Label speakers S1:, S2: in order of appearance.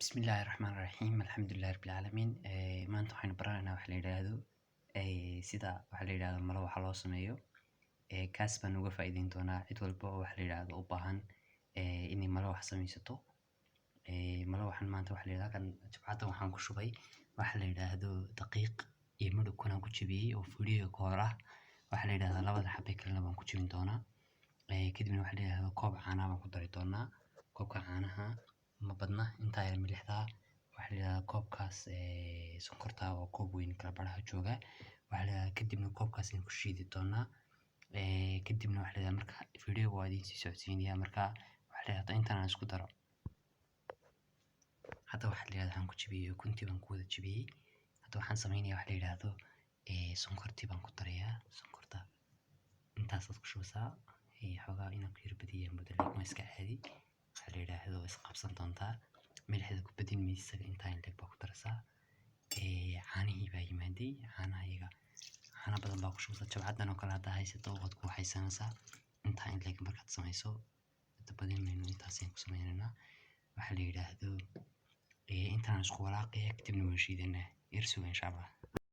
S1: بسم الله الرحمن الرحيم الحمد لله رب العالمين maanta waxaynu baranaynaa waxa la yiraahdo sida waxa la yiraahdo malo waxa loo sameeyo kaas baan uga faa'iideyn doonaa cid walba oo waxa la yiraahdo u baahan inay malo wax samaysato malo waxaan maanta waxa la yiraahdo kan jabcada waxaan ku shubay waxa la yiraahdo daqiiq iyo midho kuna ku jibiyay oo fuliyo ka hor ah waxa la yiraahdo labada xabbe kale baan ku jibin doonaa kadibna waxa la yiraahdo koob caano baan ku dari doonaa koobka caanaha ma badna inta ay milixda waxa la yiraahdaa koobkaas sonkorta oo koob weyn kala baraha jooga waxa la yiraahdaa kadibna koobkaas in ku shiidi doonaa kadibna waxa la yiraahdaa marka video waa idin sii socodsiinaya marka waxa la yiraahdaa intaan isku daro hadda waxa la yiraahdaa aan ku jibiyay kunti baan ku wada jibiyay hadda waxaan sameynayaa waxa la yiraahdo sonkorti baan ku darayaa sonkorta intaas aad ku shubsaa xogaa inaan ku yarbadiyaa muddo laakiin iska caadi waxa la yiraahdo is qabsan doontaa milixda ku badin miisaga inta in leeg baa ku darsaa caanihii baa yimaaday caanaha caana badan baa ku shubtaa jabcadan oo kale hadda haysato waqad ku haysanaysaa inta in leeg markaad samayso inta badan maynu intaas aan ku sameynaynaa waxa la yiraahdo intaan isku walaaqaya kadibna waan shiidanaa irsuga insha Allah